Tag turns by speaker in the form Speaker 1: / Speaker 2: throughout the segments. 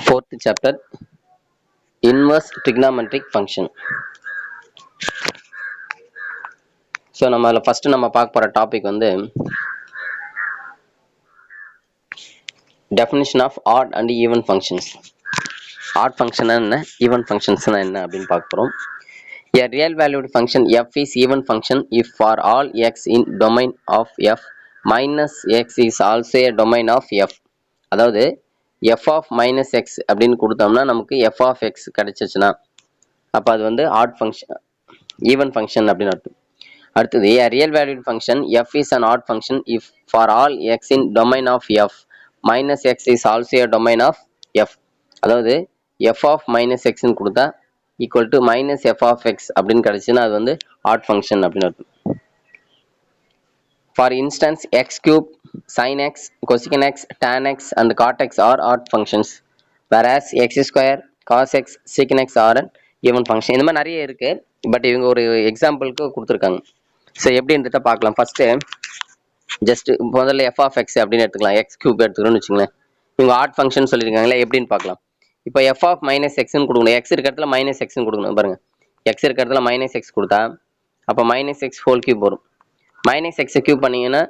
Speaker 1: Fourth chapter, inverse trigonometric function. So நம்ம பார்க்க போகிற டாபிக் வந்து definition of odd and even functions. Odd function என்ன, even functions என்ன அப்படின்னு பார்க்க போகிறோம். A real valued function f is even function if for all x in domain of f minus x is also a domain of f. அதாவது f of minus x அப்படின்னு கொடுத்தோம்னா நமக்கு f of x கிடைச்சிச்சுன்னா அப்போ அது வந்து odd function, even function அப்படின்னு அர்த்தம். அடுத்தது a real valued function f is an odd function if for all x in domain of f minus x is also a domain of f. அதாவது f of minus x ன்னு கொடுத்தா equal to minus f of x அப்படின்னு கிடைச்சுன்னா அது வந்து odd function அப்படின்னு அர்த்தம். For instance, x cube, sin x, cosecant x, tan x and cot x are odd functions, whereas x square, cos x, secant x are an even function. இந்த மாதிரி நிறைய இருக்கு, but இவங்க ஒரு எக்ஸாம்பிளுக்கு கொடுத்துருக்காங்க. ஸோ எப்படின்றத பார்க்கலாம். ஃபர்ஸ்ட்டு ஜஸ்ட் முதல்ல எஃப் ஆஃப் எக்ஸ் அப்படின்னு எடுத்துக்கலாம். எக்ஸ் கியூப் எடுத்துக்கணும்னு வச்சுங்களேன். இவங்க ஆட் ஃபங்க்ஷன் சொல்லியிருக்காங்களே, எப்படின்னு பார்க்கலாம். இப்போ எஃப் ஆஃப் மைனஸ் எக்ஸ்ன்னு கொடுக்கணும். எக்ஸ் இருக்க இடத்துல மைனஸ் எக்ஸ்ன்னு கொடுக்கணும். பாருங்க, எக்ஸ் இருக்க இடத்துல மைனஸ் எக்ஸ் கொடுத்தா அப்போ மைனஸ் எக்ஸ் ஹோல் கியூப் வரும். மைனஸ் எக்ஸை கியூப் பண்ணிங்கன்னா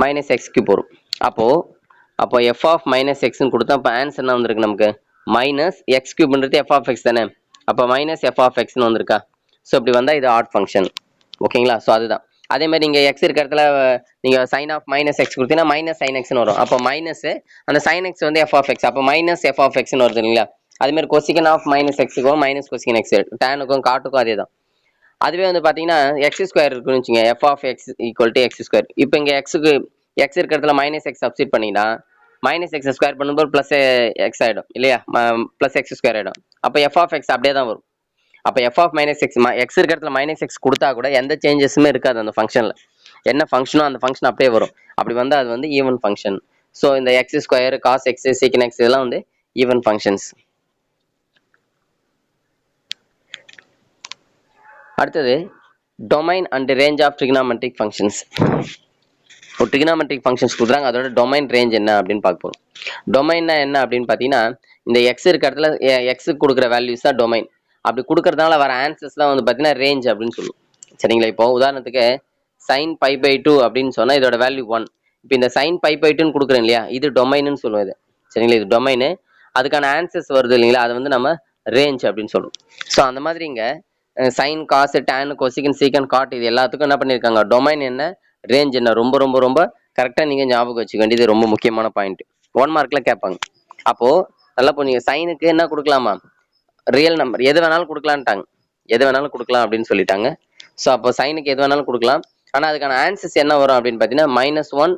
Speaker 1: மைனஸ் எக்ஸ் கியூப் வரும். அப்போ எஃப் ஆஃப் மைனஸ் எக்ஸ்ன்னு கொடுத்தா அப்போ ஆன்சர் என்ன வந்திருக்கு நமக்கு, மைனஸ் எக்ஸ் கியூப்ன்றது எஃப் ஆஃப் எக்ஸ் தானே. அப்போ மைனஸ் எஃப் ஆஃப் எக்ஸ்ன்னு வந்திருக்கா. ஸோ இப்படி வந்தால் இது ஆட் ஃபங்க்ஷன். ஓகேங்களா. ஸோ அதுதான். அதே மாதிரி நீங்கள் எக்ஸ் இருக்கிற இடத்துல நீங்கள் சைன் ஆஃப் மைனஸ் எக்ஸ் கொடுத்தீங்கன்னா மைனஸ் சைன் எக்ஸ்னு வரும். அப்போ மைனஸ் அந்த சைன் எக்ஸ் வந்து எஃப் ஆஃப் எக்ஸ், அப்போ மைனஸ் எஃப் ஆஃப் எக்ஸ்னு வருது இல்லைங்களா. அதேமாதிரி கொசிகன் ஆஃப் மைனஸ் எக்ஸுக்கும் மைனஸ் கொசிகன் எக்ஸ், டேனுக்கும் காட்டுக்கும் அதே தான். அதுவே வந்து பார்த்தீங்கன்னா எக்ஸ் ஸ்கொயர் இருக்குன்னு வச்சுங்க, f of x equal to x square. இப்போ இங்கே எக்ஸுக்கு எக்ஸ் இருக்கிற இடத்துல மைனஸ் எக்ஸ் சப்ஸ்டிட் பண்ணிங்கன்னா மைனஸ் எக்ஸ் ஸ்கொயர் பண்ணும்போது ப்ளஸ் எக்ஸ் ஆகிடும் இல்லையா, ப்ளஸ் எக்ஸ் ஸ்கொயர் ஆகிடும். அப்போ எஃப் ஆஃப் எக்ஸ் அப்படியே தான் வரும். அப்போ f of minus x, x இருக்கிற இடத்துல மைனஸ் எக்ஸ் கொடுத்தா கூட எந்த சேஞ்சஸுமே இருக்காது அந்த ஃபங்க்ஷனில். என்ன ஃபங்க்ஷனோ அந்த ஃபங்க்ஷன் அப்படியே வரும். அப்படி வந்து அது வந்து ஈவன் ஃபங்க்ஷன். ஸோ இந்த x square, cos x, secant x இதெல்லாம் வந்து ஈவன் ஃபங்க்ஷன்ஸ். அடுத்தது domain and range of trigonometric functions. ஒரு ட்ரிகனாமெட்ரிக் ஃபங்க்ஷன்ஸ் கொடுக்குறாங்க, அதோட டொமைன் ரேஞ்ச் என்ன அப்படின்னு பார்க்க போகிறோம். டொமைன்னா என்ன அப்படின்னு பார்த்தீங்கன்னா, இந்த எக்ஸ் இருக்க இடத்துல எக்ஸுக்கு கொடுக்குற வேல்யூஸ் தான் டொமைன். அப்படி கொடுக்கறதுனால வர ஆன்சர்ஸ்லாம் வந்து பார்த்தீங்கன்னா ரேஞ்ச் அப்படின்னு சொல்லுவோம். சரிங்களா. இப்போ உதாரணத்துக்கு சைன் பை பை 2 அப்படின்னு சொன்னால் இதோட வேல்யூ 1. இப்போ இந்த சைன் பை பை 2ன்னு கொடுக்குறேன் இல்லையா, இது டொமைன்னு சொல்லுவோம். இது சரிங்களா, இது டொமைனு. அதுக்கான ஆன்சர்ஸ் வருது இல்லைங்களா, அது வந்து நம்ம ரேஞ்ச் அப்படின்னு சொல்லுவோம். ஸோ அந்த மாதிரி இங்கே சைன், காசு, டேன், கொசிகன், சீக்கன், காட் இது எல்லாத்துக்கும் என்ன பண்ணியிருக்காங்க, டொமைன் என்ன, ரேஞ்ச் என்ன, ரொம்ப ரொம்ப ரொம்ப கரெக்டாக நீங்கள் ஞாபகம் வச்சுக்க வேண்டியது ரொம்ப முக்கியமான பாயிண்ட். 1 மார்க்கில் கேட்பாங்க. அப்போது நல்லா போனீங்க, சைனுக்கு என்ன கொடுக்கலாமா, ரியல் நம்பர் எது வேணாலும் கொடுக்கலான்ட்டாங்க. எது வேணாலும் கொடுக்கலாம் அப்படின்னு சொல்லிட்டாங்க. ஸோ அப்போ சைனுக்கு எது வேணாலும் கொடுக்கலாம். ஆனால் அதுக்கான ஆன்சர்ஸ் என்ன வரும் அப்படின்னு பார்த்தீங்கன்னா -1,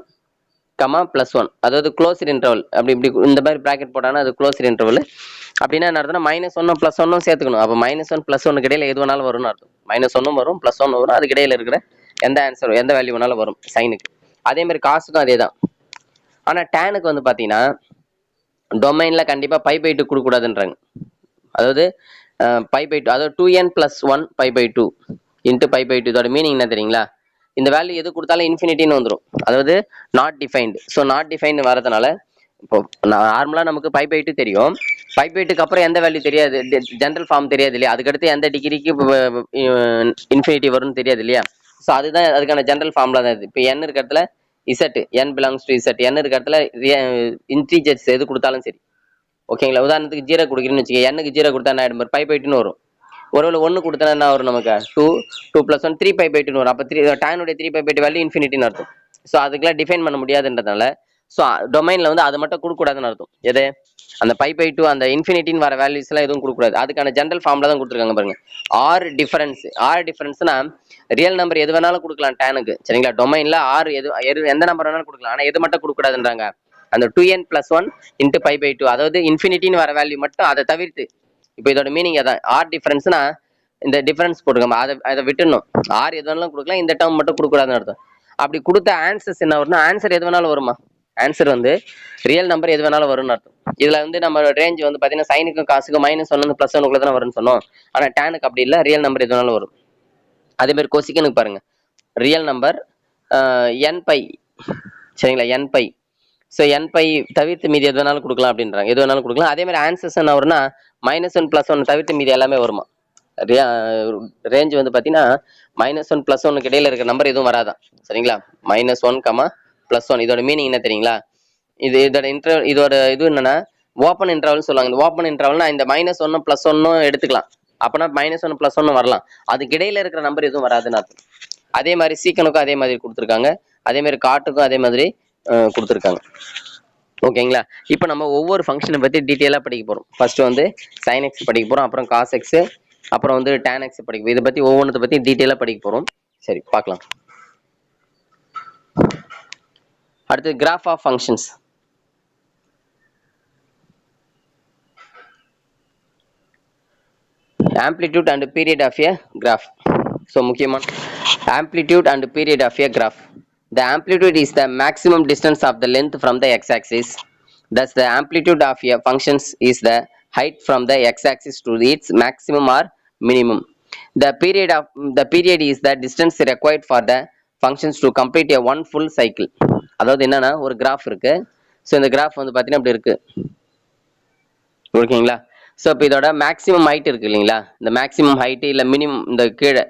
Speaker 1: +1. அதாவது க்ளோஸ்ட் இன்டர்வல். அப்படி இப்படி இந்த மாதிரி ப்ராக்கெட் போட்டாங்கன்னா அது க்ளோஸ்ட் இன்டர்வல். அப்படின்னா என்ன அர்த்தம்னா -1 +1 சேர்த்துக்கணும். அப்போ -1 +1 இடையில எது வேணாலும் வரும்னு அர்த்தம். -1 வரும், +1 வரும், அதுக்கு இடையில இருக்கிற எந்த ஆன்சர் எந்த வேல்யூ வேணாலும் வரும் சைனுக்கு. அதே மாதிரி காசுக்கும் அதே தான். ஆனால் டேனுக்கு வந்து பார்த்தீங்கன்னா டொமைனில் கண்டிப்பாக π/2 கொடுக்கக்கூடாதுன்றாங்க. அதாவது π/2, அதாவது 2n+1 π/2 இன்ட்டு π/2. இதோட மீனிங் என்ன தெரியுங்களா, இந்த வேல்யூ எது கொடுத்தாலும் இன்ஃபினிட்டின்னு வந்துடும். அதாவது not defined. So not defined வரதுனால இப்போ நார்மலாக நமக்கு π/2 தெரியும். π/2க்கு அப்புறம் எந்த வேல்யூ தெரியாது, ஜென்ரல் ஃபார்ம் தெரியாது இல்லையா. அதுக்கடுத்து எந்த டிகிரிக்கு இன்ஃபினிட்டி வரும்னு தெரியாது இல்லையா. ஸோ அதுதான் அதுக்கான ஜென்ரல் ஃபார்ம்ல தான் இது. இப்போ n இருக்க இடத்துல Z, n belongs to Z, n இருக்க இடத்துல இன்டீஜர்ஸ் எது கொடுத்தாலும் சரி. ஓகேங்களா. உதாரணத்துக்கு 0 கொடுக்குறேன்னு வச்சுக்க, n-க்கு 0 கொடுத்தா என்ன ஆயிடும், π/2ன்னு வரும். ஒருவேளை 1 கொடுத்தா என்ன வரும் நமக்கு, 2 + 1 3π/2ன்னு வரும். அப்போ டேனுடைய 3π/2 வேல்யூ இன்ஃபினிட்டின்னு அர்த்தம். ஸோ அதுக்கெல்லாம் டிஃபைன் பண்ண முடியாதுன்றதுனால ஸோ டொமைனில் வந்து அதை மட்டும் கொடுக்கக்கூடாதுன்னு அர்த்தம். எது, அந்த π/2 அந்த இன்ஃபினிட்டின்னு வர வேல்யூஸ்லாம் எதுவும் கொடுக்கக்கூடாது. அதுக்கான ஜென்ரல் ஃபார்ம்ல தான் கொடுத்துருக்காங்க பாருங்க. ஆர் டிஃபரன்ஸ்னா ரியல் நம்பர் எது வேணாலும் கொடுக்கலாம் டேனுக்கு. சரிங்களா. டொமைனில் ஆர் எந்த நம்பர் வேணாலும் கொடுக்கலாம். ஆனால் எது மட்டும் கொடுக்கக்கூடாதுன்றாங்க, அந்த 2n+1 இன்ட்டு π/2, அதாவது இன்ஃபினிட்டின்னு வர வேல்யூ மட்டும், அதை தவிர்த்து. இப்போ இதோட மீனிங் அதான். ஆர் டிஃபரன்ஸ்னா இந்த டிஃபரன்ஸ் போட்டுக்கோங்க, அதை விட்டுணும். ஆர் எது வேணாலும் கொடுக்கலாம், இந்த டேர்ம் மட்டும் கொடுக்கக்கூடாதுன்னு அர்த்தம். அப்படி கொடுத்த ஆன்சர்ஸ் என்ன வரும்னா, ஆன்சர் எது வேணாலும் வருமா, ஆன்சர் வந்து ரியல் நம்பர் எது வேணாலும் வரும்னு அர்த்தம். இதுல வந்து நம்ம ரேஞ்ச் வந்து பாத்தீங்கன்னா சைனுக்கும் காசுக்கும் -1 +1 தானே வரும்னு சொன்னோம். ஆனா டேனுக்கு அப்படி இல்லை, ரியல் நம்பர் எது வேணாலும் வரும். அதே மாதிரி கொசிக்கனுக்கு பாருங்க, ரியல் நம்பர் nπ. சரிங்களா, nπ. ஸோ n பை தவிர்த்து மீதி எது வேணாலும் கொடுக்கலாம் அப்படின்றாங்க, எது வேணாலும் கொடுக்கலாம். அதே மாதிரி ஆன்சர்ஸ் என்ன வரும்னா -1 +1 தவிர்த்து மீதி எல்லாமே வருமா. ரேஞ்ச் வந்து பார்த்தீங்கன்னா -1 +1 இடையில இருக்கிற நம்பர் எதுவும் வராதான். சரிங்களா, -1, +1 இதோட மீனிங் என்ன தெரியுங்களா? இதோட இது என்னன்னா ஓப்பன் இன்டர்வல் சொல்லுவாங்க. இந்த ஓப்பன் இன்டர்வல்னா இந்த -1 +1 எடுத்துக்கலாம். அப்பனா -1 +1 வரலாம். அதுக்கு இடையில இருக்கிற நம்பர் எதுவும் வராதுன்னு அர்த்தம். அதே மாதிரி சீக்கனுக்கும் அதே மாதிரி கொடுத்துருக்காங்க, அதே மாதிரி காட்டுக்கும் அதே மாதிரி கொடுத்துருக்காங்க. ஓகேங்களா, இப்போ நம்ம ஒவ்வொரு ஃபங்க்ஷனை பற்றி டீட்டெயிலாக படிக்க போகிறோம். ஃபர்ஸ்ட் வந்து sin x படிக்க போகிறோம், அப்புறம் cos x, அப்புறம் வந்து tan x படிக்க போகிறோம். இதை பற்றி ஒவ்வொன்றத்தை பற்றி டீட்டெயிலாக படிக்க போகிறோம். சரி, பார்க்கலாம். அடுத்து graph of functions. amplitude and period of a graph. So முக்கியமான amplitude and period of a graph. The amplitude is the maximum distance of the length from the x-axis. Thus the amplitude of a function is the height from the x-axis to its maximum or minimum. The period is the distance required for the functions to complete a one full cycle. அதாவது என்னன்னா ஒரு graph இருக்கு. So இந்த graph வந்து பார்த்தீங்கன்னா இப்படி இருக்கு. ஓகேங்களா, ஸோ இப்போ இதோட மேக்ஸிமம் ஹைட் இருக்கு இல்லைங்களா, இந்த மேக்ஸிமம் ஹைட்டு இல்லை மினிமம் இந்த கீழே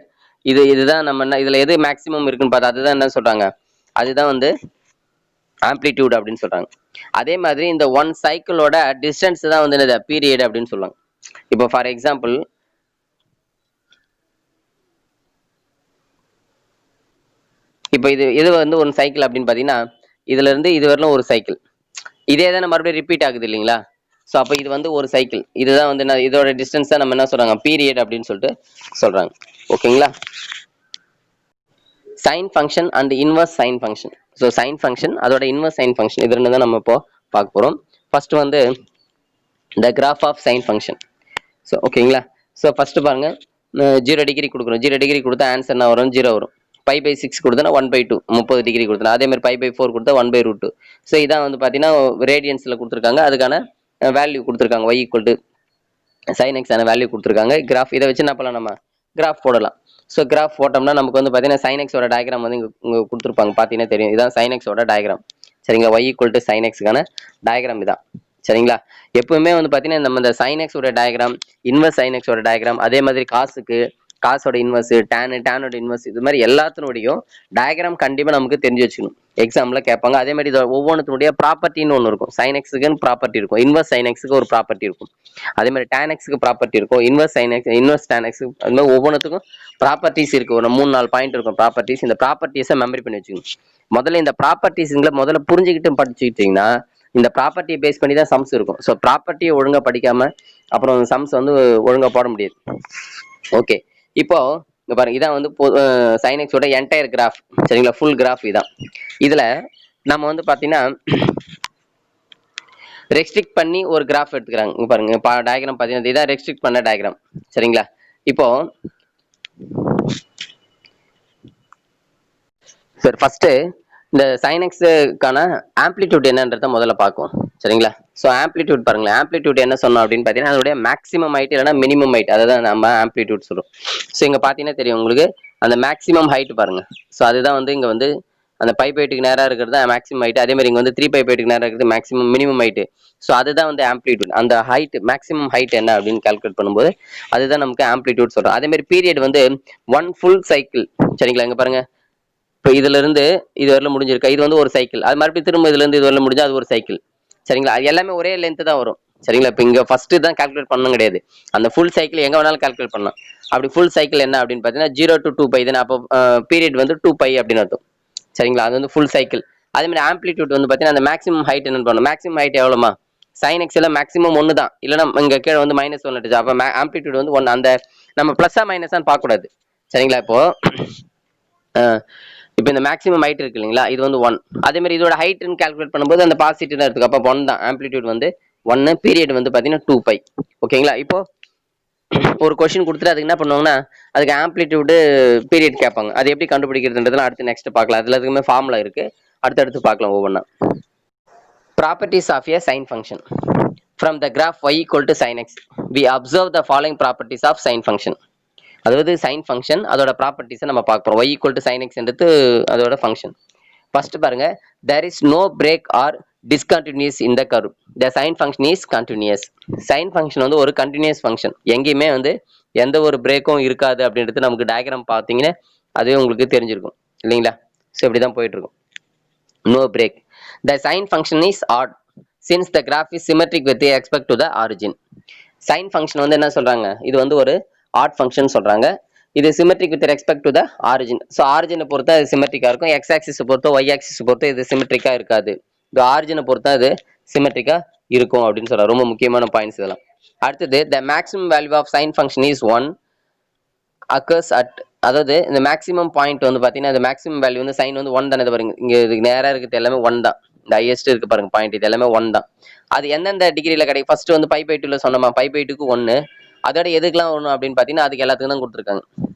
Speaker 1: இதுதான் நம்ம என்ன இதில் எது மேக்ஸிமம் இருக்குன்னு பார்த்தா அதுதான் என்ன சொல்கிறாங்க, அதுதான் வந்து ஆம்ப்ளிடியூட் அப்படின்னு சொல்கிறாங்க. அதே மாதிரி இந்த ஒன் சைக்கிளோட டிஸ்டன்ஸ் தான் வந்து என்னது பீரியட் அப்படின்னு சொல்லுவாங்க. இப்போ ஃபார் எக்ஸாம்பிள் இப்போ இது வந்து ஒரு சைக்கிள் அப்படின்னு பார்த்தீங்கன்னா இதுல இருந்து இது வரலும் ஒரு சைக்கிள், இதே தானே மறுபடியும் ரிப்பீட் ஆகுது இல்லைங்களா. ஸோ அப்போ இது வந்து ஒரு சைக்கிள், இதுதான் வந்து என்ன இதோட டிஸ்டன்ஸ் தான் நம்ம என்ன சொல்றாங்க பீரியட் அப்படின்னு சொல்லிட்டு சொல்றாங்க. ஓகேங்களா, sine function and inverse sine function. So sine function அதோட இன்வர்ஸ் சைன் ஃபங்க்ஷன் இது ரெண்டு தான் நம்ம இப்போ பார்க்க போகிறோம். ஃபர்ஸ்ட் வந்து the graph of sine function. So ஓகேங்களா, ஸோ ஃபர்ஸ்ட் பாருங்க 0 டிகிரி கொடுக்குறோம். 0 டிகிரி கொடுத்தா ஆன்சர் என்ன வரும் 0 வரும். π/6 கொடுத்தா 1/2 30 டிகிரி கொடுத்தா, அதே மாதிரி π/4 கொடுத்தா 1/√2. ஸோ இதான் வந்து பார்த்தீங்கன்னா ரேடியன்ஸில் கொடுத்துருக்காங்க, அதுக்கான வேல்யூ கொடுத்துருக்காங்க. y = sin x ஆன வேல்யூ கொடுத்துருக்காங்க. கிராஃப் இதை வச்சு என்ன பண்ணலாம், நம்ம கிராஃப் போடலாம். ஸோ கிராஃப் போட்டோம்னா நமக்கு வந்து பார்த்தீங்கன்னா sin x ஓட டயக்ராம் வந்து இங்கே கொடுத்துருப்பாங்க, பார்த்தீங்கன்னா தெரியும். இதான் sin x ஓட டயக்ராம். சரிங்களா, y = sin x க்கான டயக்ராம் இதான். சரிங்களா, எப்பவுமே வந்து பார்த்தீங்கன்னா நம்ம இந்த sin x ஓட டயக்ராம், இன்வர்ஸ் sin x ஓட டயக்ராம், அதே மாதிரி காசோட இன்வர்ஸ், டேனோட இன்வர்ஸ், இது மாதிரி எல்லாத்தினுடையும் டயக்ராம் கண்டிப்பா நமக்கு தெரிஞ்சு வச்சுக்கணும். எக்ஸாம்ல கேட்பாங்க. அதே மாதிரி ஒவ்வொன்றுடைய ப்ராப்பர்ட்டின்னு ஒன்று இருக்கும். sin x-க்கு ப்ராப்பர்ட்டி இருக்கும், இன்வர்ஸ் sin x-க்கு ஒரு ப்ராப்பர்ட்டி இருக்கும், அதே மாதிரி tan x-க்கு ப்ராப்பர்ட்டி இருக்கும், inverse sin x, inverse tan x, அது மாதிரி ஒவ்வொன்றுத்துக்கும் ப்ராப்பர்ட்டிஸ் இருக்கு. ஒரு 3-4 பாயிண்ட் இருக்கும் ப்ராப்பர்ட்டிஸ். இந்த ப்ராப்பர்ட்டிஸை மெமரி பண்ணி வச்சுக்கணும். முதல்ல இந்த ப்ராப்பர்ட்டிஸ்ங்களை முதல்ல புரிஞ்சுக்கிட்டு படிச்சுக்கிட்டீங்கன்னா இந்த ப்ராப்பர்ட்டியை பேஸ் பண்ணி தான் சம்ஸ் இருக்கும். ஸோ ப்ராப்பர்ட்டியை ஒழுங்கா படிக்காம அப்புறம் சம்ஸ் வந்து ஒழுங்கா போட முடியாது. ஓகே, இப்போ இங்க பாருங்க, இதான் வந்து sin x ஓட என்டையர் கிராஃப். சரிங்களா, ஃபுல் கிராஃப் இதான். இதுல நம்ம வந்து பாத்தீங்கன்னா ரெஸ்ட்ரிக்ட் பண்ணி ஒரு கிராஃப் எடுத்துக்கிறாங்க. இங்க பாருங்க டயக்ராம் பாத்தீங்கன்னா இதான் ரெஸ்ட்ரிக்ட் பண்ண டயக்ராம். சரிங்களா, இப்போ சரி ஃபர்ஸ்ட் இந்த sin x-க்கான ஆம்ப்ளிடியூட் என்னன்றத முதல்ல பார்க்கும். சரிங்களா, ஸோ ஆம்ப்ளிடியூட் பாருங்களேன். ஆம்ப்ளிடியூட் என்ன சொன்னோம் அப்படின்னு பார்த்தீங்கன்னா அதோடைய மேக்ஸிமம் ஹைட் இல்லைன்னா மினிமம் ஹைட், அதை தான் நம்ம ஆம்ப்ளிடியூட் சொல்லுவோம். ஸோ இங்கே பார்த்தீங்கன்னா தெரியும் உங்களுக்கு அந்த மேக்ஸிமம் ஹைட் பாருங்க. ஸோ அதுதான் வந்து இங்கே வந்து அந்த π/8க்கு நேராக இருக்கிறது மேக்ஸிமம் ஹைட், அதே மாதிரி இங்கே வந்து 3π/8க்கு நேராக இருக்கிறது மேக்ஸிமம் மினிமம் ஹைட். ஸோ அதுதான் வந்து ஆம்ப்ளிடியூட். அந்த ஹைட் மேக்ஸிமம் ஹைட் என்ன அப்படின்னு கால்குலேட் பண்ணும்போது அதுதான் நமக்கு ஆம்ப்ளிடியூட் சொல்றோம். அதே மாதிரி பீரியட் வந்து ஒன் ஃபுல் சைக்கிள். சரிங்களா, இங்கே பாருங்க, இப்போ இதுல இருந்து இது வரலும் முடிஞ்சிருக்கா, இது வந்து ஒரு சைக்கிள். அது மறுபடியும் திரும்ப இதுல இருந்து இது வரலும் முடிஞ்சா அது ஒரு சைக்கிள். சரிங்களா, அது எல்லாமே ஒரே லென்த் தான் வரும். சரிங்களா, இப்போ இங்க ஃபர்ஸ்ட் தான் கால்குலேட் பண்ணணும் கிடையாது, அந்த ஃபுல் சைக்கிள் எங்க வேணாலும் கால்குலேட் பண்ணலாம். அப்படி ஃபுல் சைக்கிள் என்ன அப்படின்னு பார்த்தீங்கன்னா 0 to 2π தானே, அப்போ பீரியட் வந்து 2π அப்படின்னு அர்த்தம். சரிங்களா, அது வந்து ஃபுல் சைக்கிள். அதே மாதிரி ஆம்ப்ளிடியூட் வந்து பார்த்தீங்கன்னா அந்த மேக்ஸிமம் ஹைட் என்ன பண்ணணும், மேக்ஸிமம் ஹைட் எவ்வளோமா sin x-ல மேக்ஸிமம் 1 தான், இல்லைன்னா இங்க கீழே வந்து -1 இருக்கு. அப்போ ஆம்ப்ளிடியூட் வந்து 1. அந்த நம்ம பிளஸ்ஸா மைனஸான்னு பார்க்கக்கூடாது. சரிங்களா, இப்போ இந்த மேக்ஸிமம் ஹைட் இருக்கு இல்லைங்களா, இது வந்து 1. அதே மாதிரி இதோட ஹைட்னு கால்குலேட் பண்ணும்போது அந்த பாசிட்டிவ் தான் இருக்கு, அப்போ 1 தான். ஆம்ப்ளிடியூட் வந்து 1, பீரியட் வந்து பார்த்தீங்கன்னா 2π. ஓகேங்களா, இப்போ ஒரு கொஸ்டின் கொடுத்துட்டு அதுக்கு என்ன பண்ணுவாங்கன்னா அதுக்கு ஆம்ப்ளிடியூடு பீரியட் கேட்பாங்க. அது எப்படி கண்டுபிடிக்கிறதுன்றதுலாம் அடுத்து நெக்ஸ்ட் பார்க்கலாம். அதுல எதுக்குமே ஃபார்முலா இருக்கு, அடுத்தடுத்து பார்க்கலாம் ஒவ்வொன்றா. Properties of a sin function. From the graph y = sin x, we observe the following properties of sin function. அதாவது sin function அதோட ப்ராப்பர்ட்டிஸை நம்ம பார்க்குறோம். y = sin x என்றது அதோட ஃபங்க்ஷன். ஃபர்ஸ்ட் பாருங்க, there is no break or discontinuous in the curve. The sine function is continuous. Sine function வந்து ஒரு continuous function. எங்கேயுமே வந்து எந்த ஒரு பிரேக்கும் இருக்காது அப்படின்றது நமக்கு டயக்ராம் பார்த்தீங்கன்னா அதுவே உங்களுக்கு தெரிஞ்சிருக்கும் இல்லைங்களா? ஸோ இப்படி தான் போயிட்டு இருக்கும். No break. The sine function is odd since the graph is symmetric with respect to the origin. Sine function வந்து என்ன சொல்றாங்க? இது வந்து ஒரு odd function சொல்றாங்க. இது symmetric with respect to the origin. So ஆரிஜினை பொறுத்தா இது சிமெட்ரிக்கா இருக்கும். எக்ஸ் ஆக்சிஸ் பொறுத்தோ ஒய் ஆக்சிஸ் பொறுத்தோ இது சிமெட்ரிக்கா இருக்காது. இது ஆரிஜினை பொறுத்தா இது சிமெட்ரிக்கா இருக்கும் அப்படின்னு சொல்றாங்க. ரொம்ப முக்கியமான பாயிண்ட்ஸ் இதெல்லாம். அடுத்தது the maximum value of sine function is 1 occurs at, அதாவது இந்த மேக்ஸிமம் பாயிண்ட் வந்து பாத்தீங்கன்னா இந்த மேக்ஸிமம் வேல்யூ வந்து சைன் வந்து 1 தானே பாருங்க. இங்க இதுக்கு நேரா இருக்கிறது எல்லாமே 1 தான். இந்த ஹையஸ்ட் இருக்கு பாருங்க பாயிண்ட், இது எல்லாமே 1 தான். அது எந்தெந்த டிகிரியில கிடைக்கும்? ஃபர்ஸ்ட் வந்து π/2ல சொன்னோமா, π/2க்கு 1. அதோட எதுக்கெல்லாம் 1 அப்படின்னு பாத்தீங்கன்னா அதுக்கு எல்லாத்துக்கும் தான் கொடுத்துருக்காங்க.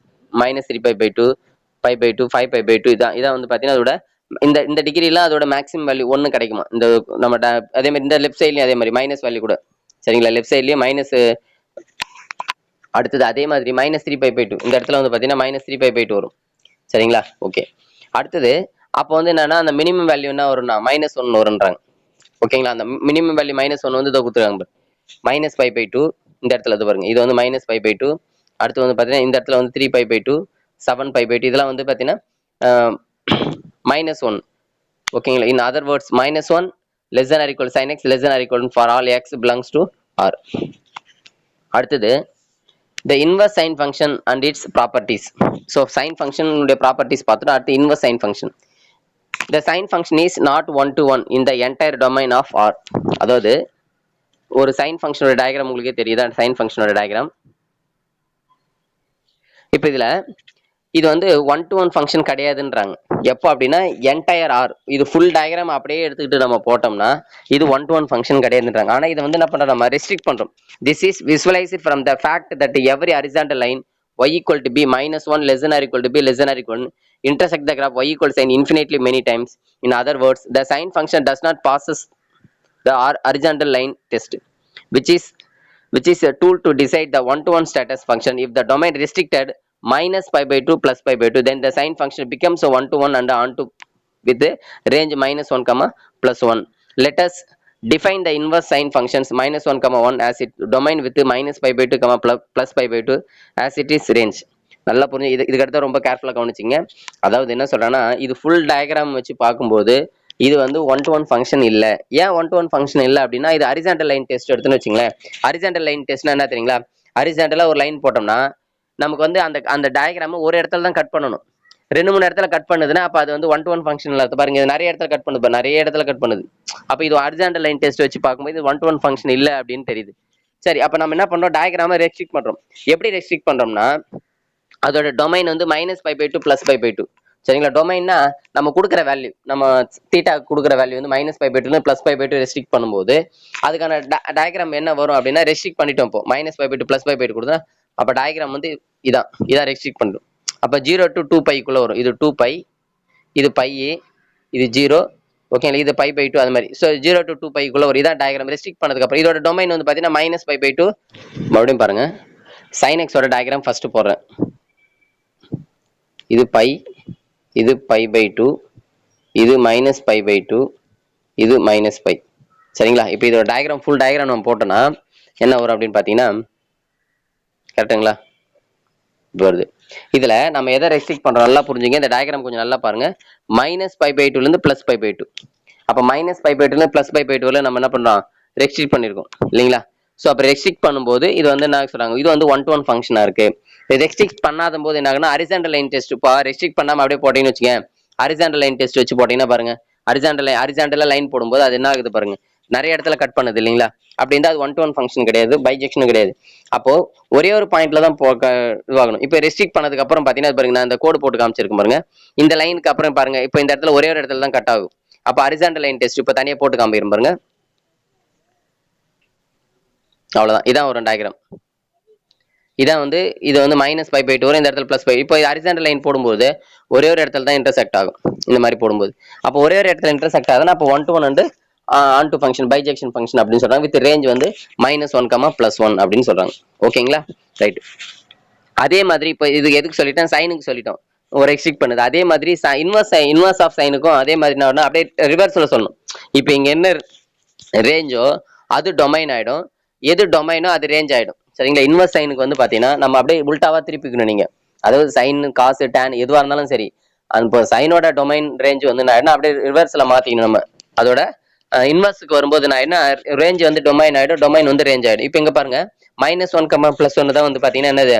Speaker 1: -3π/2, π/2, 5π/2 இதான் வந்து பாத்தீங்கன்னா அதோட இந்த இந்த டிகிரிலாம் அதோட மேக்ஸிமம் வேல்யூ 1 கிடைக்குமா. இந்த நம்ம அதே மாதிரி இந்த லெஃப்ட் சைட்லயும் அதே மாதிரி மைனஸ் வேல்யூ கூட சரிங்களா. லெஃப்ட் சைட்லயும் மைனஸ், அடுத்தது அதே மாதிரி -3π/2 இந்த இடத்துல வந்து பாத்தீங்கன்னா -3π/2 வரும் சரிங்களா. ஓகே, அடுத்தது அப்போ வந்து என்னன்னா அந்த மினிமம் வேல்யூ என்ன வரும்னா -1 வரும்ன்றாங்க. ஓகேங்களா. அந்த மினிமம் வேல்யூ -1 வந்து இதை கொடுத்துருக்காங்க -π/2 இந்த இடத்துல இது பாருங்க. இது வந்து -π/2. அடுத்து வந்து பாத்தீங்கன்னா இந்த இடத்துல வந்து 3π/2, 7π/2 இதெல்லாம் வந்து பாத்தீங்கன்னா -1. ஓகேங்களா. In other words -1 less than or equal to sin x less than or equal to for all x belongs to R. அடுத்தது the inverse sine function and its properties. So sine function உடைய properties பார்த்துட்டு அடுத்து inverse sine function. The sine function is not 1-to-1 in the entire domain of R. அதாவது ஒரு sine function உடைய diagram உங்களுக்கே தெரியுதா, sine function உடைய diagram. இப்போ இதுல இது வந்து 1-to-1 ஃபங்க்ஷன் கிடையாதுன்றாங்க. எப்போ அப்படின்னா என்டையர் ஆர் இது ஃபுல் டயக்ராம் அப்படியே எடுத்துக்கிட்டு நம்ம போட்டோம்னா இது 1-to-1 ஃபங்க்ஷன் கிடையாதுன்றாங்க. ஆனால் இது வந்து என்ன பண்றோம், நம்ம ரெஸ்ட்ரிக்ட் பண்றோம். This is visualized from the fact that every horizontal line y equal to b -1 less than or equal to b less than or equal to intersect the graph y equal to sin infinitely many times. In other words, the sine function does not passes the horizontal line test, which is a tool to decide the 1-to-1 status function. If the domain restricted -π/2 plus π/2, then the sine function becomes a 1-to-1 and onto with the range -1, +1. Let us define the inverse sine functions -1, 1 as it domain with -π/2, plus π/2 as it is range. நல்லா புரிஞ்சு இதுக்கு அடுத்து ரொம்ப கேர்ஃபுல்லா கவனிச்சிங்க. அதாவது என்ன சொல்றேன்னா இது ஃபுல் டயக்ராம் வச்சு பார்க்கும்போது இது வந்து 1-to-1 ஃபங்க்ஷன் இல்ல. ஏன் 1-to-1 ஃபங்க்ஷன் இல்ல அப்படின்னா இது ஹரிசாண்டல் லைன் டெஸ்ட் எடுத்துன்னு வச்சுங்களேன். ஹரிசாண்டல் லைன் டெஸ்ட்னா என்ன தெரியுங்களா, ஹரிசாண்டலா ஒரு லைன் போட்டோம்னா நமக்கு வந்து அந்த டயக்ராம் ஒரு இடத்துல தான் கட் பண்ணணும். 2-3 இடத்துல கட் பண்ணுதுன்னா அப்ப அது வந்து 1-to-1 ஃபங்க்ஷன் இல்ல. பாருங்க இது நிறைய இடத்துல கட் பண்ணுது, நிறைய இடத்துல கட் பண்ணுது. அப்ப இது ஹரிசாண்டல் லைன் டெஸ்ட் வச்சு பார்க்கும்போது இது 1-to-1 ஃபங்க்ஷன் இல்ல அப்படின்னு தெரியுது. சரி, அப்ப நம்ம என்ன பண்றோம், டயக்ராம ரெஸ்ட்ரிக்ட் பண்றோம். எப்படி ரெஸ்ட்ரிக்ட் பண்றோம்னா அதோட டொமைன் வந்து -π/2 plus π/2 சரிங்களா. டொமைன்னா நம்ம கொடுக்குற வேல்யூ, நம்ம தீட்டா கொடுக்குற வேல்யூ வந்து -π/2 plus π/2 ரெஸ்ட்ரிக்ட் பண்ணும்போது அதுக்கான டயக்ராம் என்ன வரும் அப்படின்னா ரெஸ்ட்ரிக்ட் பண்ணிட்டோம். இப்போ -π/2 plus π/2 கொடுத்தா அப்ப டயக்ராம் வந்து இதான் ரெஸ்ட்ரிக்ட் பண்ணும். அப்ப 0 to 2π வரும். இது 2π, இது π, இது 0. ஓகேங்களா, இது π/2 அது மாதிரி. ஸோ 0 to 2π வரும். இதான் டயக்ராம் ரெஸ்ட்ரிக்ட் பண்ணதுக்கு அப்புறம் இதோட டொமைன் வந்து பாத்தீங்கன்னா -π/2. மறுபடியும் பாருங்க, sin x ஓட டயக்ராம் ஃபர்ஸ்ட் போடுறேன். இது π, இது π/2, இது -π/2, இது -π சரிங்களா. இப்போ இதோட டயக்ராம் ஃபுல் டயக்ராம் நம்ம போட்டோம்னா என்ன வரும் அப்படின்னு பாத்தீங்கன்னா கரெக்டுங்களா வருது. இதுல நம்ம எதை ரெஸ்ட்ரிக்ட் பண்றோம் நல்லா புரிஞ்சுங்க. இந்த டயக்ராம் கொஞ்சம் நல்லா பாருங்க. -π/2 இருந்து +π/2. அப்ப -π/2 +π/2 நம்ம என்ன பண்றோம், ரெஸ்ட்ரிக்ட் பண்ணிருக்கோம் இல்லைங்களா. ஸோ அப்போ ரெஸ்ட்ரிக்ட் பண்ணும்போது இது வந்து என்ன சொல்றாங்க, இது வந்து 1-to-1 ஃபங்க்ஷனா இருக்கு. ரெஸ்ட்ரிக்ட் பண்ணாத போது என்ன ஆகுனா ஹரிசாண்டல் லைன் டெஸ்ட். இப்போ ரெஸ்ட்ரிக்ட் பண்ணாம அப்படியே போட்டீங்கன்னு வச்சுங்க, ஹரிசாண்டல் லைன் டெஸ்ட் வச்சு போட்டீங்கன்னா பாருங்க, ஹரிசாண்டலா லைன் போடும்போது அது என்ன ஆகுது பாருங்க, நிறைய இடத்துல கட் பண்ணுது இல்லைங்களா. அப்படி இருந்தா அது 1-to-1 ஃபங்க்ஷன் கிடையாது, பைஜெக்ஷனும் கிடையாது. அப்போ ஒரே ஒரு பாயிண்ட்ல தான் இதுவாகணும். இப்போ ரெஸ்ட்ரிக்ட் பண்ணதுக்கு அப்புறம் பாத்தீங்கன்னா பாருங்க, நான் இந்த கோடு போட்டு காமிச்சிருக்கேன் பாருங்க. இந்த லைனுக்கு அப்புறம் பாருங்க, இப்போ இந்த இடத்துல ஒரே ஒரு இடத்துல தான் கட் ஆகும். அப்போ ஹரிசாண்டல் லைன் டெஸ்ட் இப்போ தனியா போட்டு காமிக்கிறேன் பாருங்க. அவ்வளவுதான், இதான் ஒரு டயக்ராம். இதான் வந்து இது வந்து -π/2 வரும், இந்த இடத்துல +π. இப்போ ஹரிசாண்டல் லைன் போடும்போது ஒரே ஒரு இடத்துல தான் இன்டர்செக்ட் ஆகும் இந்த மாதிரி போடும்போது. அப்போ ஒரே ஒரு இடத்துல இன்டர்செக்ட் ஆகுதுன்னா அப்போ 1-to-1 வந்து on to function, bijection function அப்படின்னு சொல்றாங்க. வித் ரேஞ்ச் வந்து -1, +1 அப்படின்னு சொல்றாங்க. ஓகேங்களா, ரைட். அதே மாதிரி இப்போ இது எதுக்கு சொல்லிட்டேன், சைனுக்கு சொல்லிட்டோம். ஒரு ரெஸ்ட்ரிக்ட் பண்ணுது. அதே மாதிரி இன்வர்ஸ் ஆஃப் சைனுக்கும் அதே மாதிரி என்ன அப்படியே ரிவர்ஸ்ல சொல்லணும். இப்போ இங்க என்ன ரேஞ்சோ அது டொமைன் ஆயிடும், எது டொமைனோ அது ரேஞ்ச் ஆயிடும். சரிங்களா? இன்வர்ஸ் சைனுக்கு வந்து பாத்தீங்கன்னா நம்ம அப்படியே உல்டாவா திருப்பிக்கணும் நீங்க. அதாவது சைன் காசு டேன் எதுவா இருந்தாலும் சரி, இப்போ சைனோட டொமைன் ரேஞ்ச் வந்து நான் என்ன அப்படியே ரிவர்ஸ்ல மாத்திக்கணும் நம்ம. அதோட இன்வர்ஸுக்கு வரும்போது நான் என்ன ரேஞ்ச் வந்து டொமைன் ஆயிடும், டொமைன் வந்து ரேஞ்ச் ஆயிடும். இப்போ இங்க பாருங்க -1, +1 தான் வந்து பாத்தீங்கன்னா என்னது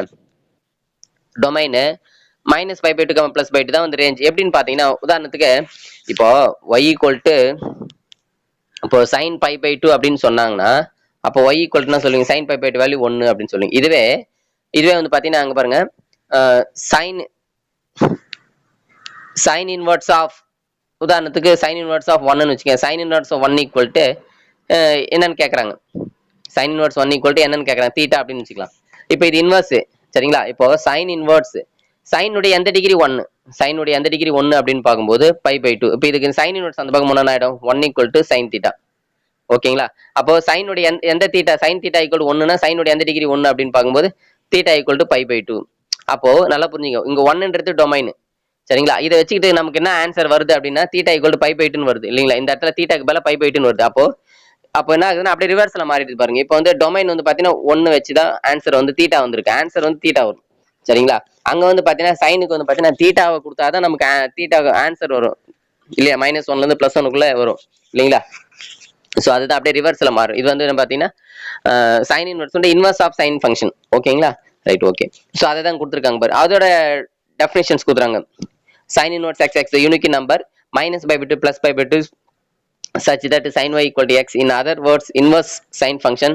Speaker 1: டொமைனு, -5/2, +2 தான் வந்து ரேஞ்ச். எப்படின்னு பாத்தீங்கன்னா உதாரணத்துக்கு இப்போ y ஈக்குவல் டு இப்போ sin π/2 அப்படின்னு சொன்னாங்கன்னா அப்போ y ஈக்குவல் டு சொல்லுவீங்க sin π/2 வேல்யூ 1 அப்படின்னு சொல்லுவீங்க. இதுவே வந்து பாத்தீங்கன்னா அங்க பாருங்க சைன் சைன் இன்வர்ஸ் ஆஃப் உதாரணத்துக்கு சைன் இன்வர்ஸ் ஆஃப் 1ன்னு வச்சுக்கோங்க. Sine inverse of 1 equal to என்னன்னு கேட்குறாங்க. சைன் இன்வர்ஸ் 1 ஈக்குவல் டு என்னன்னு கேட்குறாங்க, தீட்டா அப்படின்னு வச்சுக்கலாம். இப்போ இது இன்வர்ஸ் சரிங்களா? இப்போ சைன் இன்வர்ஸ் சைனுடைய எந்த டிகிரி 1, சைனுடைய எந்த டிகிரி 1 அப்படின்னு பார்க்கும்போது π/2. இப்போ இதுக்கு சைன் இன்வர்ஸ் அந்த பக்கம் என்ன ஆயிடும், 1 ஈக்குவல் டு சைன் தீட்டா. ஓகேங்களா? அப்போ சைனுடைய எந்த தீட்டா, சைன் தீட்டா ஈக்குவல் 1னா சைனுடைய எந்த டிகிரி 1 அப்படின்னு பார்க்கும்போது தீட்டா ஈக்குவல் டு π/2. அப்போ நல்லா புரிஞ்சுங்க, இங்க 1ன்றது டொமைன் சரிங்களா? இதை வச்சுக்கிட்டு நமக்கு என்ன ஆன்சர் வருது அப்படின்னா தீட்டா ஈக்குவல் டு π/2 வருது இல்லைங்களா? இந்த இடத்துல தீட்டாக்கு பதிலா π/2 வருது. அப்போ என்ன ஆகுதுன்னா அப்படியே ரிவர்ஸ்ல மாறிட்டு பாருங்க. இப்போ வந்து டொமைன் வந்து பாத்தீங்கன்னா 1 வச்சுதான் ஆன்சர் வந்து தீட்டா வந்திருக்கு. ஆன்சர் வந்து தீட்டா வரும் சரிங்களா? அங்க வந்து பாத்தீங்கன்னா சைனுக்கு வந்து பாத்தீங்கன்னா தீட்டாவை கொடுத்தாதான் நமக்கு தீட்டா ஆன்சர் வரும் இல்லையா? -1ல இருந்து +1க்குள்ள வரும் இல்லைங்களா? ஸோ அதுதான் அப்படியே ரிவர்ஸ்ல மாறும். இது வந்து பாத்தீங்கன்னா சைன் இன்வர்ஸ் வந்து இன்வர்ஸ் ஆஃப் சைன் ஃபங்க்ஷன். ஓகேங்களா? Right, okay. ஸோ அதை தான் கொடுத்துருக்காங்க பாரு. அதோட டெஃபினேஷன்ஸ் கொடுத்துறாங்க. sin inverse x the unique number -π/2 +π/2 such that sin y equal to x. In other words, inverse sin function.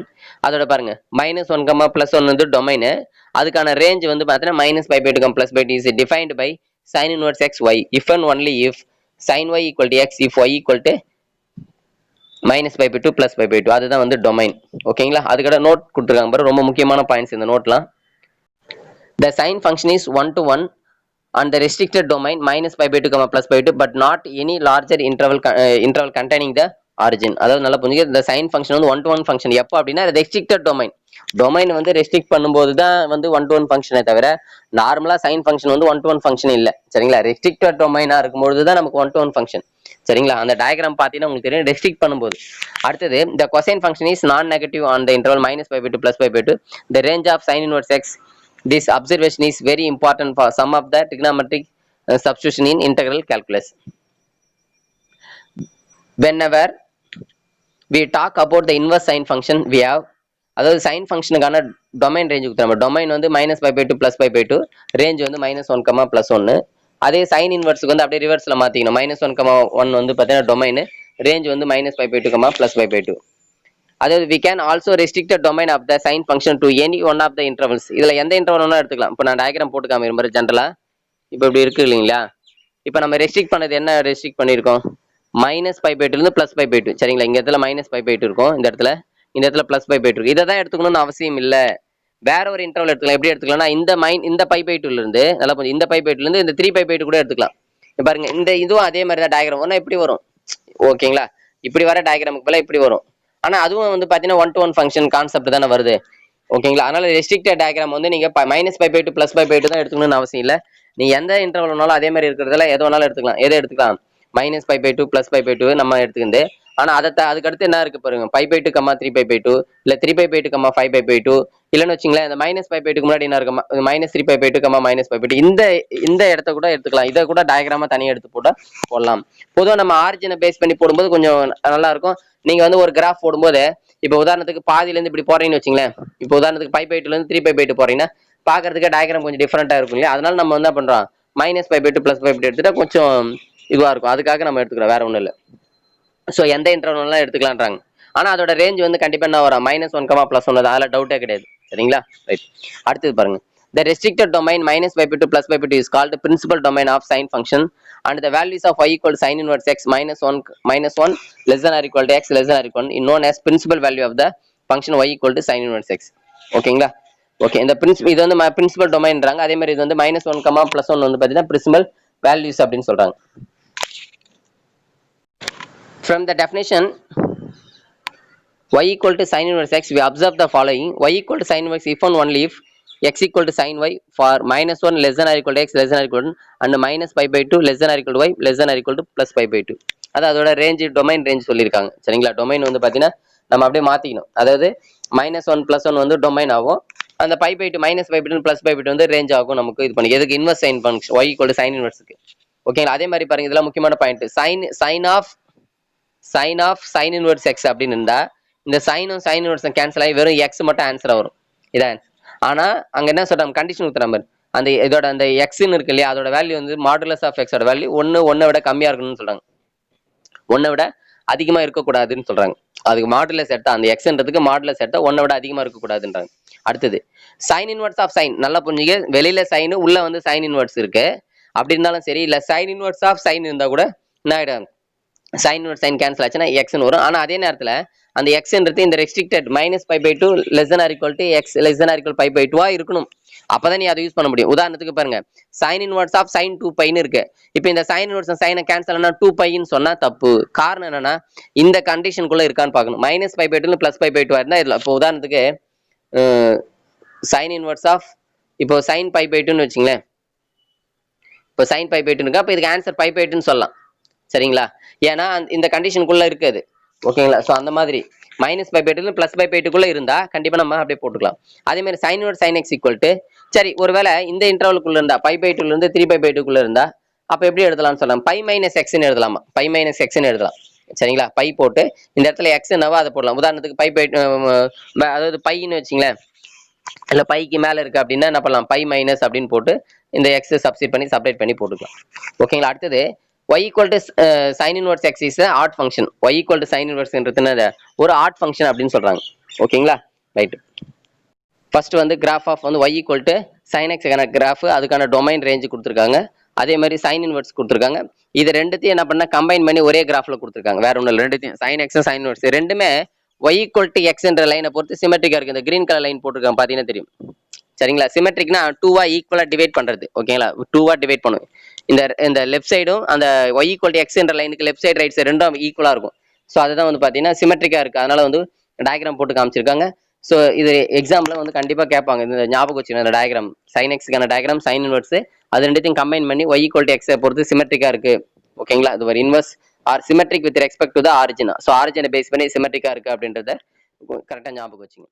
Speaker 1: அதோட பாருங்க -1, +1 வந்து டொமைன், அதுக்கான ரேஞ்ச் வந்து பார்த்தீங்கன்னா -π/2, +π/2 is defined by sin inverse x y if and only if sin y equal to x if y equal to -π/2 +π/2. அதுதான் வந்து domain. ஓகேங்களா? அதுக்கட note கொடுத்துருக்காங்க பாரு, ரொம்ப முக்கியமான பாயிண்ட்ஸ் இந்த நோட்லாம். The sin function is 1 to 1 and the restricted domain -π/2, +π/2 but not any larger interval containing the origin. அதாவது நல்லா புரிஞ்சுக்க, இந்த சைன் ஃபங்க்ஷன் வந்து 1 to 1 ஃபங்க்ஷன் எப்போ அப்படின்னா ரெஸ்ட்ரிக்டட் டொமைன் வந்து ரெஸ்ட்ரிக்ட் பண்ணும்போது தான் வந்து 1 to 1 ஃபங்க்ஷனே தவிர நார்மலா சைன் ஃபங்க்ஷன் வந்து 1 to 1 ஃபங்க்ஷன் இல்ல சரிங்களா? ரெஸ்ட்ரிக்டட் டொமைனா இருக்கும்போது தான் நமக்கு 1 to 1 ஃபங்க்ஷன் சரிங்களா? அந்த டயக்ராம் பார்த்தீங்கன்னா உங்களுக்கு தெரியும் ரெஸ்ட்ரிக்ட் பண்ணும்போது. அடுத்தது the cosine function is non negative on the interval -π/2 +π/2 the range of sin inverse x. This observation is very important for some of the trigonometric substitution in integral calculus. Whenever we talk about the inverse sin function, we have அதாவது sign ஃபங்க்ஷனுக்கான domain range கொடுத்துருவோம். Domain வந்து -π/2 +π/2, range வந்து -1, +1. அதே sign இன்வர்ஸுக்கு வந்து அப்படியே ரிவர்ஸ்ல மாத்திக்கணும். -1, 1 வந்து பார்த்தீங்கன்னா டொமைன், ரேஞ்ச் வந்து -π/2, +π/2. அதாவது we can also restrict the domain of the sin function to any one of the intervals. இதுல எந்த இன்டர்வல் வேணா எடுத்துக்கலாம். இப்போ நான் டயக்ராம் போட்டு காமிக்கிற ஜென்ரலா இப்போ இப்படி இருக்கு இல்லைங்களா? இப்போ நம்ம ரெஸ்ட்ரிக்ட் பண்ணது என்ன ரெஸ்ட்ரிக்ட் பண்ணியிருக்கோம், -π/2 இருந்து +π/2 சரிங்களா? இந்த இடத்துல -π/2 இருக்கும், இந்த இடத்துல +π/2 இருக்கும். இதை தான் எடுத்துக்கணும்னு அவசியம் இல்லை, வேற ஒரு இன்டர்வல் எடுத்துக்கலாம். எப்படி எடுத்துக்கலாம்னா இந்த π/2ல இருந்து நல்லா கொஞ்சம் இந்த π/2ல இருந்து இந்த 3π/2 கூட எடுத்துக்கலாம். பாருங்க இந்த இதுவும் அதே மாதிரி தான் டயக்ராம் ஒன்னா இப்படி வரும். ஓகேங்களா? இப்படி வர டயக்ராமுக்கு போல இப்படி வரும். ஆனா அதுவும் வந்து பாத்தீங்கன்னா 1 to 1 ஃபங்க்ஷன் கான்செப்ட் தானே வருது. ஓகேங்களா? அதனால ரெஸ்ட்ரிக்டட் டயக்ராம் வந்து நீங்க -π/2 +π/2 தான் எடுத்துக்கணும்னு அவசியம் இல்லை. நீங்க எந்த இன்டர்வல் வேணாலும் அதே மாதிரி இருக்கிறதுல எது வேணாலும் எடுத்துக்கலாம். எதை எடுத்துக்கலாம், -π/2 +π/2 நம்ம எடுத்துக்கிண்டு. ஆனா அதுக்கு அடுத்து என்ன இருக்கு பாருங்க, π/2, 3π/2 இல்ல 3π/2, 5π/2 இல்லன்னு வச்சுங்களேன். இந்த -π/2க்கு முன்னாடி என்ன இருக்கு, -3π/2, -π/2 இந்த இடத்த கூட எடுத்துக்கலாம். இதை கூட டயக்ராமா தனியா எடுத்து போடலாம். பொதுவாக நம்ம ஆரிஜினை பேஸ் பண்ணி போடும்போது கொஞ்சம் நல்லா இருக்கும். நீங்க வந்து ஒரு கிராஃப் போடும்போது இப்போ உதாரணத்துக்கு பாதியில இருந்து இப்படி போறீங்கன்னு வச்சுங்களேன். இப்போ உதாரணத்துக்கு π/2ல இருந்து 3π/2 போறீங்கன்னா பாக்குறதுக்கு டயக்ராம் கொஞ்சம் டிஃபரெண்டா இருக்கும் இல்லையா? அதனால நம்ம என்ன பண்றோம், -π/2 +π/2 எடுத்துட்டா கொஞ்சம் இதுவா இருக்கும். அதுக்காக நம்ம எடுத்துக்கிறோம், வேற ஒண்ணும் இல்லை. ஸோ எந்த இன்டர்வல்லாம் எடுத்துக்கலான்றாங்க. ஆனா அதோட ரேஞ்ச் வந்து கண்டிப்பா என்ன வரும், -1, +1. அதில் டவுட்டே கிடையாது சரிங்களா? ரைட். அடுத்தது பாருங்க, the restricted domain -π/2 +π/2 is called principal domain of sin function and the values of y equal to sin inverse x -1 less than or equal to x less than or equal is known as principal value of the function y equal to sin inverse x. ஓகேங்களா? Okay, இந்த இது வந்து principal டொமைன்றாங்க. அதே மாதிரி இது வந்து -1, +1 வந்து பார்த்தீங்கன்னா பிரின்சிபல் வேல்யூஸ் அப்படின்னு சொல்றாங்க. From the definition y equal to sin inverse x, we observe the following. Y equal to sin inverse if and only if x equal to sin y for -1 less than or equal to x less than or equal to and -π/2 less than or equal to y less than or equal to +π/2. அது அதோட range domain range சொல்லியிருக்காங்க. சரிங்களா? Domain வந்து பார்த்தீங்கன்னா நம்ம அப்படியே மாற்றிக்கணும். அதாவது -1 +1 வந்து டொமைன் ஆகும். அந்த π/2 -π/2 +π/2 வந்து ரேஞ்ச் ஆகும். நமக்கு இது பண்ணி எதுக்கு inverse sine function y equal to sin இன்வெர்ஸ்க்கு. ஓகேங்களா? அதே மாதிரி பாருங்க, இதெல்லாம் முக்கியமான point. sin of sin inverse x அப்படின்னு இருந்தா இந்த சைனும் sin இன்வெர்ஸும் கேன்சல் ஆகி வெறும் x மட்டும் ஆன்சரா வரும். இதான். ஆனா அங்க என்ன சொல்றாங்க, கண்டிஷன் ஊத்துறாங்க. அந்த இதோட அந்த எக்ஸ்ன்னு இருக்கு இல்லையா, அதோட வேல்யூ வந்து மாடுலஸ் ஆஃப் எக்ஸோட வேல்யூ ஒன்னை விட கம்மியா இருக்கணும்னு சொல்றாங்க. ஒன்னை விட அதிகமா இருக்கக்கூடாதுன்னு சொல்றாங்க. அதுக்கு மாடுலஸ் எடுத்தா, அந்த எக்ஸ்ன்றதுக்கு மாடுலஸ் எடுத்தா ஒன்னை விட அதிகமா இருக்கக்கூடாதுன்றாங்க. அடுத்தது சைன் இன்வெர்ஸ் ஆஃப் சைன். நல்லா புரிஞ்சுங்க, வெளியில சைனு உள்ள வந்து சைன் இன்வெர்ஸ் இருக்கு. அப்படி இருந்தாலும் சரி, இல்ல சைன் இன்வெர்ஸ் ஆஃப் சைன் இருந்தா கூட என்ன ஆயிடும், சைன் இன்வெர்ஸ் சைன் கேன்சல் ஆச்சுன்னா எக்ஸ்னு வரும். ஆனா அதே நேரத்துல அந்த எக்ஸ்ன்றது இந்த restricted -π/2 less than or equal to x less than or equal π/2 இருக்கணும். அப்பதான் நீ அதை யூஸ் பண்ண முடியும். உதாரணத்துக்கு பாருங்க, sin இன்வெர்ஸ் ஆஃப் sin 2π இருக்கு. இப்போ இந்த sin இன்வெர்ஸ் சைனை கேன்சல் ஆனா 2πன்னு சொன்னா தப்பு. காரணம் என்னன்னா இந்த கண்டிஷனுக்குள்ள இருக்கான்னு பார்க்கணும். -π/2 +π/2 இருந்தா இதுல இப்போ உதாரணத்துக்கு sin இன்வெர்ஸ் ஆஃப் இப்போ sin π/2ன்னு வச்சுங்களேன். இப்போ sin π/2 இருக்கு. அப்போ இதுக்கு ஆன்சர் π/2ன்னு சொல்லலாம். சரிங்களா? ஏன்னா இந்த கண்டிஷனுக்குள்ள இருக்குது. ஓகேங்களா? ஸோ அந்த மாதிரி -π/2 +π/2 இருந்தா கண்டிப்பா நம்ம அப்படியே போட்டுக்கலாம். அதே மாதிரி sin inverse sin x equal to, சரி ஒருவேளை இந்த இன்டர்வலுக்குள்ள இருந்தா π/2 இருந்து 3π/2 இருந்தா அப்ப எப்படி எழுதலாம்னு சொல்லலாம், π-xன்னு எழுதலாமா, π-xன்னு எழுதலாம். சரிங்களா? பை போட்டு இந்த இடத்துல x என்னவோ அதை போடலாம். உதாரணத்துக்கு அதாவது பைன்னு வச்சுங்களேன், இல்ல பைக்கு மேல இருக்கு அப்படின்னா என்ன பண்ணலாம், π- அப்படின்னு போட்டு இந்த x சப்ஸ்டிட் பண்ணி செப்பரேட் பண்ணி போட்டுக்கலாம். ஓகேங்களா? அடுத்தது y equal to sin inverse x is a odd function. y equal to sin inverse என்றது ஒரு odd function அப்படின்னு சொல்றாங்க. ஓகேங்களா? ரைட். ஃபர்ஸ்ட் வந்து கிராஃப் ஆஃப் வந்து y equal to sin x க்கான கிராஃப், அதுக்கான டொமைன் ரேஞ்ச் கொடுத்துருக்காங்க. அதே மாதிரி sin இன்வெர்ஸ் கொடுத்துருக்காங்க. இது ரெண்டுத்தையும் என்ன பண்ணா கம்பைன் பண்ணி ஒரே கிராஃப்ல கொடுத்துருக்காங்க. வேற ஒன்றும் இல்லை, ரெண்டுத்தையும் sin x sin இன்வெர்ஸ் ரெண்டுமே y equal to x என்ற லைனை பொறுத்து சிமெட்ரிக்கா இருக்கு. இந்த கிரீன் கலர் லைன் போட்டிருக்காங்க பாத்தீங்கன்னா தெரியும். சரிங்களா? சிமெட்ரிக்னா 2வா ஈக்குவலா டிவைட் பண்றது. ஓகேங்களா? 2வா டிவைட் பண்ணுவோம். இந்த லெஃப்ட் சைடும் அந்த y equal to x என்ற லைனுக்கு லெஃப்ட் சைடு ரைட் சைடு ரெண்டும் ஈக்குவலா இருக்கும். ஸோ அதுதான் வந்து பாத்தீங்கன்னா சிமெட்ரிக்கா இருக்கு. அதனால வந்து டயக்ராம் போட்டு காமிச்சிருக்காங்க. ஸோ இது எக்ஸாம்ல வந்து கண்டிப்பா கேட்பாங்க. இந்த ஞாபகம் வச்சுக்கோங்க, இந்த டயக்ராம் sin x-க்கான டயக்ராம் sin இன்வெர்ஸ், அது ரெண்டுத்தையும் கம்பைன் பண்ணி y equal to x பொறுத்து சிமெட்ரிக்கா இருக்கு. ஓகேங்களா? அது ஒரு inverse are symmetric with respect to the origin. So ஆரிஜினை பேஸ் பண்ணி சிமெட்ரிக்கா இருக்கு அப்படின்றத கரெக்டா ஞாபகம் வச்சுங்க.